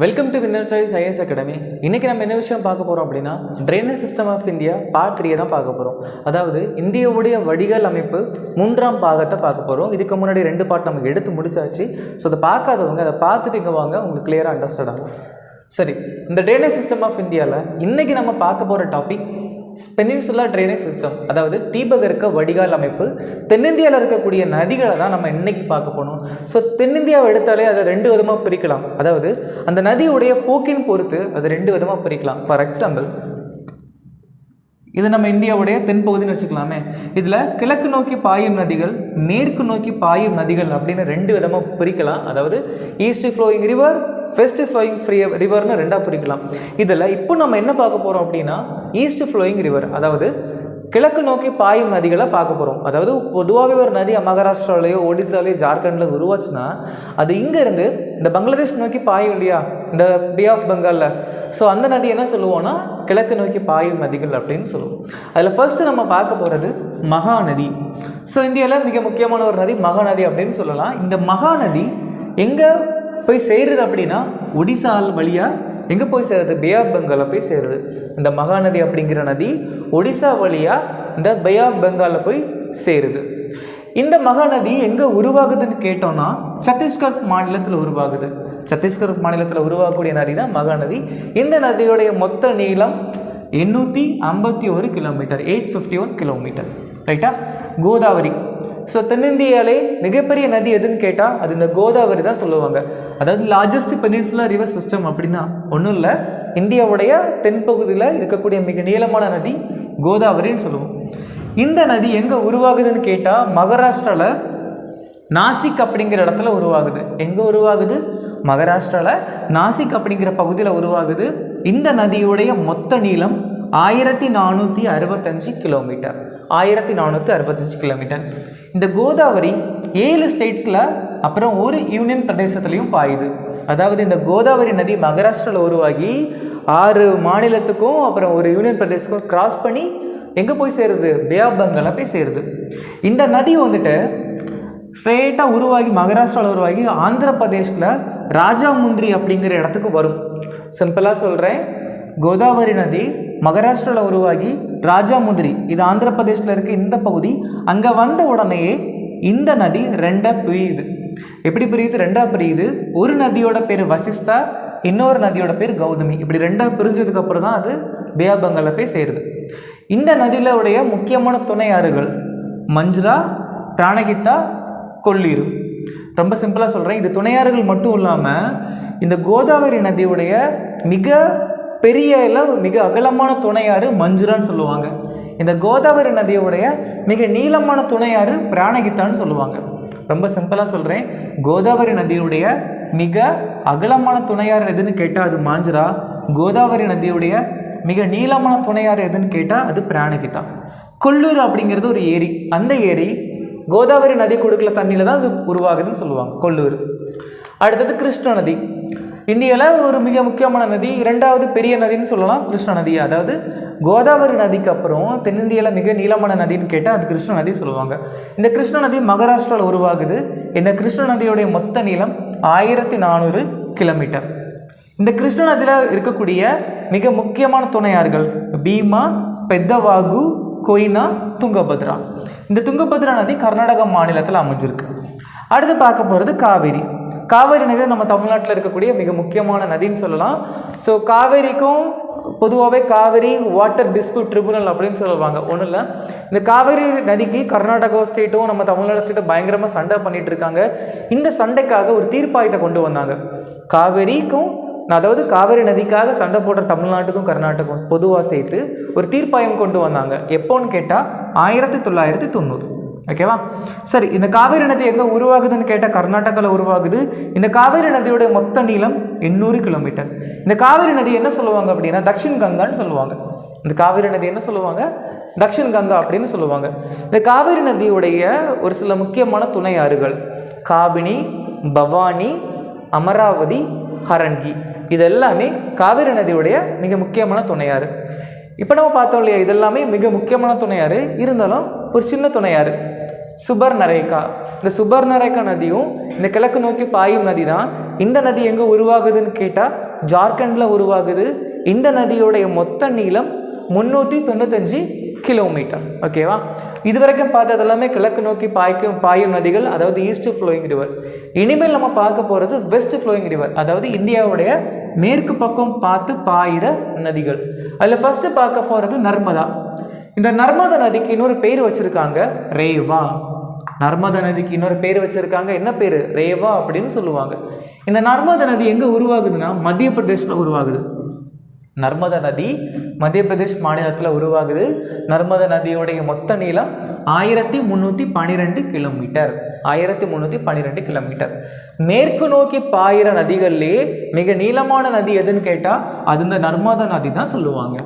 Welcome to winner choice IS academy. இன்றைக்கி நம்ம என்ன விஷயம் பார்க்க போகிறோம் அப்படின்னா, drainage system of India part 3 தான் பார்க்க போகிறோம். அதாவது இந்தியாவுடைய வடிகால் அமைப்பு 3ஆம் பாகத்தை பார்க்க போகிறோம். இதுக்கு முன்னாடி 2 பார்ட் நமக்கு எடுத்து முடிச்சாச்சு. ஸோ அதை பார்க்காதவங்க அதை பார்த்துட்டு இங்கே வாங்க, உங்களுக்கு கிளியராக அண்டர்ஸ்டாண்ட் ஆகும். சரி, இந்த ட்ரைனேஜ் சிஸ்டம் ஆஃப் இந்தியாவில் இன்றைக்கி நம்ம பார்க்க போகிற டாபிக் பெனின்சுலா ட்ரைனேஜ் சிஸ்டம், அதாவது தீபகற்ப வடிகால் அமைப்பு. தென்னிந்தியாவில் இருக்கக்கூடிய நதிகளை தான் நம்ம இன்னைக்கு பார்க்க போனோம். ஸோ தென்னிந்தியாவை எடுத்தாலே அதை 2 விதமாக பிரிக்கலாம். அதாவது அந்த நதியுடைய போக்கின் பொறுத்து அதை 2 விதமாக பிரிக்கலாம். ஃபார் எக்ஸாம்பிள், இது நம்ம இந்தியாவுடைய தென்பகுதின்னு வச்சுக்கலாமே. இதில் கிழக்கு நோக்கி பாயும் நதிகள், மேற்கு நோக்கி பாயும் நதிகள் அப்படின்னு 2 விதமாக பிரிக்கலாம். அதாவது east flowing river, west flowing ரிவர்னு 2ஆக பிரிக்கலாம். இதில் இப்போ நம்ம என்ன பார்க்க போகிறோம் அப்படின்னா, ஈஸ்ட் ஃப்ளோயிங் ரிவர், அதாவது கிழக்கு நோக்கி பாயும் நதிகளை பார்க்க போகிறோம். அதாவது பொதுவாகவே ஒரு நதி மகாராஷ்டிராலேயோ ஒடிசாலேயோ ஜார்க்கண்டில் உருவாச்சுன்னா அது இங்கேருந்து இந்த பங்களாதேஷ் நோக்கி பாயும் இல்லையா, இந்த பே ஆஃப் பெங்காலில். ஸோ அந்த நதி என்ன சொல்லுவோம்னா கிழக்கு நோக்கி பாயும் நதிகள் அப்படின்னு சொல்லுவோம். அதில் ஃபர்ஸ்ட் நம்ம பார்க்க போகிறது மகாநதி. ஸோ இந்தியாவில் மிக முக்கியமான ஒரு நதி மகாநதி அப்படின்னு சொல்லலாம். இந்த மகாநதி எங்கே போய் சேருது அப்படின்னா, ஒடிசா வழியாக எங்கே போய் சேருது, பே ஆஃப் பெங்காலில் போய் சேருது. இந்த மகாநதி அப்படிங்கிற நதி ஒடிசா வழியாக இந்த பே ஆஃப் பெங்காலில் போய் சேருது. இந்த மகாநதி எங்கே உருவாகுதுன்னு கேட்டோம்னா, சத்தீஸ்கர் மாநிலத்தில் உருவாகுது. சத்தீஸ்கர் மாநிலத்தில் உருவாகக்கூடிய நதி தான் மகாநதி. இந்த நதியுடைய மொத்த நீளம் 851 கிலோமீட்டர், 851 கிலோமீட்டர். ரைட்டா? கோதாவரி. ஸோ தென்னிந்தியாவிலே மிகப்பெரிய நதி எதுன்னு கேட்டால் அது இந்த கோதாவரி தான் சொல்லுவாங்க. அதாவது லார்ஜஸ்ட் பெனின்சுலா ரிவர் சிஸ்டம் அப்படின்னா ஒன்றும் இல்லை, இந்தியாவுடைய தென்பகுதியில் இருக்கக்கூடிய மிக நீளமான நதி கோதாவரின்னு சொல்லுவோம். இந்த நதி எங்கே உருவாகுதுன்னு கேட்டால் மகாராஷ்டிராவில் நாசிக் அப்படிங்கிற இடத்துல உருவாகுது. எங்கே உருவாகுது? மகாராஷ்டிராவில் நாசிக் அப்படிங்கிற பகுதியில் உருவாகுது. இந்த நதியுடைய மொத்த நீளம் 1465 கிலோமீட்டர், 1465 கிலோமீட்டர். இந்த கோதாவரி 7 ஸ்டேட்ஸில் அப்புறம் ஒரு யூனியன் பிரதேசத்துலையும் பாயுது. அதாவது இந்த கோதாவரி நதி மகாராஷ்டிராவில் உருவாகி 6 மாநிலத்துக்கும் அப்புறம் ஒரு யூனியன் பிரதேசத்துக்கும் கிராஸ் பண்ணி எங்கே போய் சேருது, பே ஆஃப் பெங்காலில் போய் சேருது. இந்த நதி வந்துட்டு ஸ்ட்ரெயிட்டாக உருவாகி மகாராஷ்டிராவில் உருவாகி ஆந்திர பிரதேஷில் ராஜாமுந்திரி அப்படிங்கிற இடத்துக்கு வரும். சிம்பிளாக சொல்கிறேன், கோதாவரி நதி மகாராஷ்டிராவில் உருவாகி ராஜாமுந்திரி, இது ஆந்திர பிரதேஷில் இருக்க இந்த பகுதி, அங்கே வந்த உடனேயே இந்த நதி 2ஆக பிரியுது. எப்படி பிரியுது? 2ஆக பிரியுது. ஒரு நதியோட பேர் வசிஷ்டா, இன்னொரு நதியோட பேர் கௌதமி. இப்படி 2ஆக பிரிஞ்சதுக்கு அப்புறம் தான் அது பே ஆஃப் பெங்காலில் போய் சேருது. இந்த நதியிலுடைய முக்கியமான துணை ஆறுகள் மஞ்சுரா, பிராணகித்தா, கொல்லீரு. ரொம்ப சிம்பிளாக சொல்கிறேன், இது துணையாறுகள் மட்டும் இல்லாமல் இந்த கோதாவரி நதியுடைய மிக பெரிய மிக அகலமான துணையாறு மஞ்சுரான்னு சொல்லுவாங்க. இந்த கோதாவரி நதியுடைய மிக நீளமான துணையாறு பிராணகித்தான்னு சொல்லுவாங்க. ரொம்ப சிம்பிளாக சொல்கிறேன், கோதாவரி நதியுடைய மிக அகலமான துணையாறு எதுன்னு கேட்டால் அது மாஞ்சுரா. கோதாவரி நதியுடைய மிக நீளமான துணையாறு எதுன்னு கேட்டால் அது பிராணகித்தா. கொல்லூர் அப்படிங்கிறது ஒரு ஏரி. அந்த ஏரி கோதாவரி நதி கொடுக்கல தண்ணியில் தான் அது உருவாகுதுன்னு சொல்லுவாங்க, கொல்லூர். அடுத்தது கிருஷ்ண நதி. இந்தியாவில் ஒரு மிக முக்கியமான நதி, 2வது பெரிய நதின்னு சொல்லலாம் கிருஷ்ண நதி. அதாவது கோதாவரி நதிக்கு அப்புறம் தென்னிந்தியாவில் மிக நீளமான நதின்னு கேட்டால் அது கிருஷ்ண நதி சொல்லுவாங்க. இந்த கிருஷ்ண நதி மகாராஷ்டிராவில் உருவாகுது. இந்த கிருஷ்ண நதியுடைய மொத்த நீளம் 1400 கிலோமீட்டர். இந்த கிருஷ்ண நதியில் இருக்கக்கூடிய மிக முக்கியமான துணையாறுகள் பீமா, பெத்தவாகு, கொய்னா, துங்கபத்ரா. இந்த துங்கபத்ரா நதி கர்நாடகா மாநிலத்தில் அமைஞ்சிருக்கு. அடுத்து பார்க்க போகிறது காவேரி. காவேரி நதி நம்ம தமிழ்நாட்டில் இருக்கக்கூடிய மிக முக்கியமான நதின்னு சொல்லலாம். ஸோ காவேரிக்கும் பொதுவாகவே காவேரி வாட்டர் டிஸ்பியூட் ட்ரிபுனல் அப்படின்னு சொல்லுவாங்க. ஒன்றும் இல்லை, இந்த காவேரி நதிக்கு கர்நாடகா ஸ்டேட்டும் நம்ம தமிழ்நாடு ஸ்டேட்டும் பயங்கரமாக சண்டை பண்ணிட்டு இருக்காங்க. இந்த சண்டைக்காக ஒரு தீர்ப்பாயத்தை கொண்டு வந்தாங்க. காவேரிக்கும், அதாவது காவேரி நதிக்காக சண்டை போடுற தமிழ்நாட்டுக்கும் கர்நாடகம் பொதுவாக சேர்த்து ஒரு தீர்ப்பாயம் கொண்டு வந்தாங்க. எப்போன்னு கேட்டால் 1990. ஓகேவா? சரி, இந்த காவேரி நதி எங்கே உருவாகுதுன்னு கேட்டால் கர்நாடகாவில் உருவாகுது. இந்த காவேரி நதியோட மொத்த நீளம் 800 கிலோமீட்டர். இந்த காவேரி நதி என்ன சொல்லுவாங்க அப்படின்னா தக்ஷின் கங்கான்னு சொல்லுவாங்க. இந்த காவேரி நதி என்ன சொல்லுவாங்க? தக்ஷின் கங்கா அப்படின்னு சொல்லுவாங்க. இந்த காவேரி நதியுடைய ஒரு சில முக்கியமான துணை ஆறுகள் காபினி, பவானி, அமராவதி, ஹரன்கி. இது எல்லாமே காவேரி நதியுடைய மிக முக்கியமான துணையாறு. இப்போ நம்ம பார்த்தோம் இல்லையா, இதெல்லாமே மிக முக்கியமான துணையாறு. இருந்தாலும் ஒரு சின்ன துணையாறு சுபர்ணரேகா. இந்த சுபர்ணரேகா நதியும் இந்த கிழக்கு நோக்கி பாயும் நதி தான். இந்த நதி எங்கே உருவாகுதுன்னு கேட்டால் ஜார்க்கண்டில் உருவாகுது. இந்த நதியோடைய மொத்த நீளம் 395 கிலோமீட்டர். ஓகேவா? இது வரைக்கும் பார்த்தது எல்லாமே கிழக்கு நோக்கி பாயும் நதிகள், அதாவது ஈஸ்ட் ஃப்ளோயிங் ரிவர். இனிமேல் நம்ம பார்க்க போகிறது வெஸ்ட் ஃப்ளோயிங் ரிவர், அதாவது இந்தியாவுடைய மேற்கு பக்கம் பார்த்து பாயிற நதிகள். அதில் ஃபர்ஸ்ட் பார்க்க போகிறது நர்மதா. இந்த நர்மதா நதிக்கு இன்னொரு பேர் வச்சிருக்காங்க, ரேவா. நர்மதா நதிக்கு இன்னொரு பேர் வச்சிருக்காங்க, என்ன பேர்? ரேவா அப்படின்னு சொல்லுவாங்க. இந்த நர்மதா நதி எங்கே உருவாகுதுன்னா மத்திய பிரதேசில் உருவாகுது. நர்மதா நதி மத்திய பிரதேஷ் மாநிலத்தில் உருவாகுது. நர்மதா நதியோடைய மொத்த நீளம் 1312 கிலோமீட்டர். 1312 கிலோமீட்டர். மேற்கு நோக்கி பாயிற நதிகள்லேயே மிக நீளமான நதி எதுன்னு கேட்டால் அது இந்த நர்மதா நதி தான் சொல்லுவாங்க.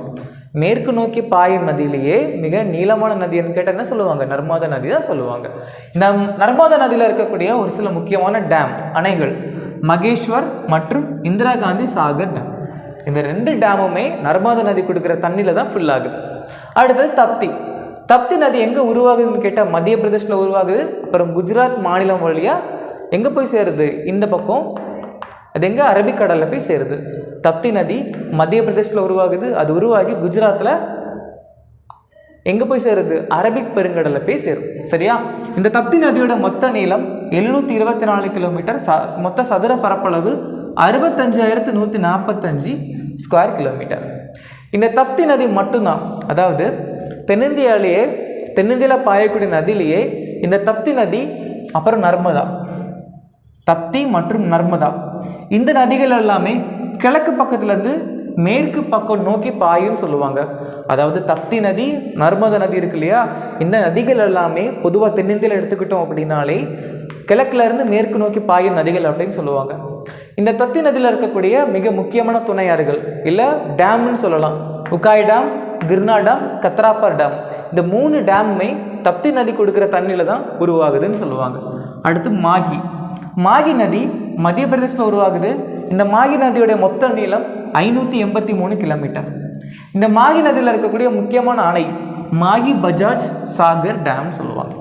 மேற்கு நோக்கி பாயும் நதியிலேயே மிக நீளமான நதின்னு கேட்டால் என்ன சொல்லுவாங்க? நர்மதா நதி தான் சொல்லுவாங்க. இந்த நர்மதா நதியில் இருக்கக்கூடிய ஒரு சில முக்கியமான டேம், அணைகள் மகேஸ்வர் மற்றும் இந்திரா காந்தி சாகர் டேம். இந்த 2 டேமுமே நர்மதா நதி கொடுக்குற தண்ணியில் தான் ஃபில் ஆகுது. அடுத்தது தப்தி. தப்தி நதி எங்கே உருவாகுதுன்னு கேட்டால் மத்திய பிரதேசில் உருவாகுது. அப்புறம் குஜராத் மாநிலம் வழியாக எங்கே போய் சேருது? இந்த பக்கம் அது எங்கே? அரபிக்கடலில் போய் சேருது. தப்தி நதி மத்திய பிரதேசில் உருவாகுது. அது உருவாகி குஜராத்தில் எங்கே போய் சேருது? அரபிக் பெருங்கடலில் போய் சேரும். சரியா? இந்த தப்தி நதியோட மொத்த நீளம் 724 கிலோமீட்டர். மொத்த சதுர பரப்பளவு 65,145 ஸ்கொயர் கிலோமீட்டர். இந்த தப்தி நதி மட்டும்தான், அதாவது தென்னிந்தியாவில் பாயக்கூடிய நதியிலேயே இந்த தப்தி நதி அப்புறம் நர்மதா, தப்தி மற்றும் நர்மதா இந்த நதிகள் எல்லாமே கிழக்கு பக்கத்துலேருந்து மேற்கு பக்கம் நோக்கி பாயுன்னு சொல்லுவாங்க. அதாவது தப்தி நதி, நர்மதா நதி இருக்கு இல்லையா, இந்த நதிகள் எல்லாமே பொதுவாக தென்னிந்தியாவில் எடுத்துக்கிட்டோம் அப்படின்னாலே கிழக்குல இருந்து மேற்கு நோக்கி பாயும் நதிகள் அப்படின்னு சொல்லுவாங்க. இந்த தப்தி நதியில் இருக்கக்கூடிய மிக முக்கியமான துணையாறுகள் இல்லை டேம்னு சொல்லலாம். உக்காய் டேம், கிர்னா டேம், கத்ராப்பர் டேம். இந்த 3 டேமுமே தப்தி நதி கொடுக்குற தண்ணியில் தான் உருவாகுதுன்னு சொல்லுவாங்க. அடுத்து மாகி. மாகி நதி மத்திய பிரதேசில் உருவாகுது. இந்த மாகி நதியோடைய மொத்த நீளம் 583 கிலோமீட்டர். இந்த மாகி நதியில் இருக்கக்கூடிய முக்கியமான அணை மாகி பஜாஜ் சாகர் டேம் சொல்லுவாங்க.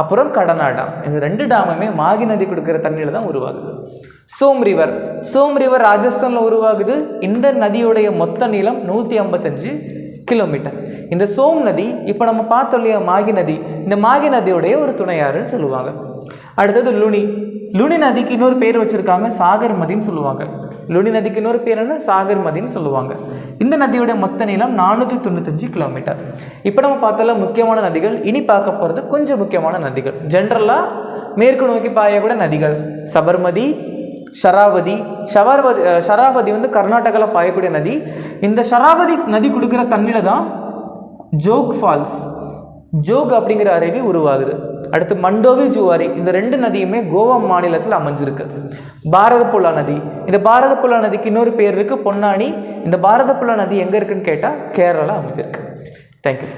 அப்புறம் கடனா டேம். இந்த 2 டேமுமே மாகி நதி கொடுக்குற தண்ணியில் தான் உருவாகுது. சோம் ரிவர். சோம் ரிவர் ராஜஸ்தானில் உருவாகுது. இந்த நதியோடைய மொத்த நீளம் 155 கிலோமீட்டர். இந்த சோம் நதி இப்போ நம்ம பார்த்தோம் இல்லையா மாகி நதி, இந்த மாகி நதியோடைய ஒரு துணையாறுன்னு சொல்லுவாங்க. அடுத்தது லுனி. லுனி நதிக்கு இன்னொரு பேர் வச்சுருக்காங்க, சாகர் மதின்னு சொல்லுவாங்க. லுனி நதிக்கு இன்னொரு பேர் என்ன? சாகர் மதின்னு சொல்லுவாங்க. இந்த நதியோட மொத்த நீளம் 495 கிலோமீட்டர். இப்போ நம்ம பார்த்தால முக்கியமான நதிகள். இனி பார்க்க போகிறது கொஞ்சம் முக்கியமான நதிகள். ஜென்ரலாக மேற்கு நோக்கி பாயக்கூடிய நதிகள் சபர்மதி, ஷராவதி. ஷராவதி வந்து கர்நாடகாவில் பாயக்கூடிய நதி. இந்த ஷராவதி நதி கொடுக்குற தண்ணியில் தான் ஜோக் ஃபால்ஸ், ஜோக் அப்படிங்கிற அருவி உருவாகுது. அடுத்து மண்டோவி, ஜுவாரி. இந்த 2 நதியுமே கோவா மாநிலத்தில் அமைஞ்சிருக்கு. பாரதப்புழா நதி. இந்த பாரதப்புழா நதிக்கு இன்னொரு பேர் இருக்குது, பொன்னானி. இந்த பாரதப்புழா நதி எங்கே இருக்குன்னு கேட்டால் கேரளாவில் அமைஞ்சிருக்கு. தேங்க்யூ.